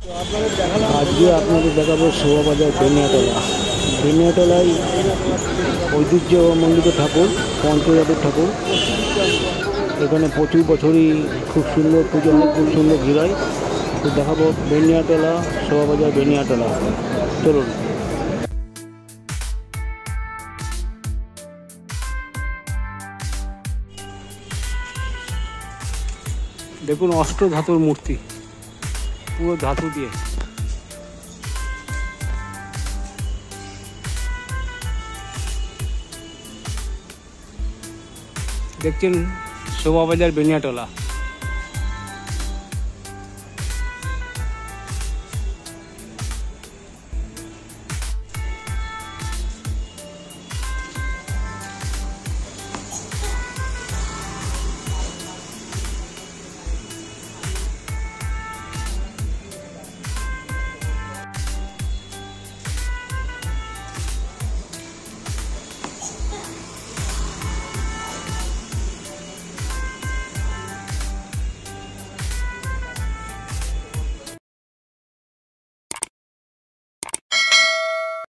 আজকে আপনাদের দেখাবো শোভাবাজার বেনিয়াতলা। বেনিয়াতলায় ঐতিহ্যমণ্ডিত ঠাকুর পঞ্চজাতের ঠাকুর। এখানে প্রচুর বছরই খুব সুন্দর পুজো হয়, খুব সুন্দর ভিড় হয়। তো দেখাবো বেনিয়াতলা, শোভাবাজার বেনিয়াতলা। চলুন। দেখুন অষ্ট ধাতুর মূর্তি, পুরো ধাতু দিয়ে। দেখছেন শোভাবাজার বেনিয়াতলা।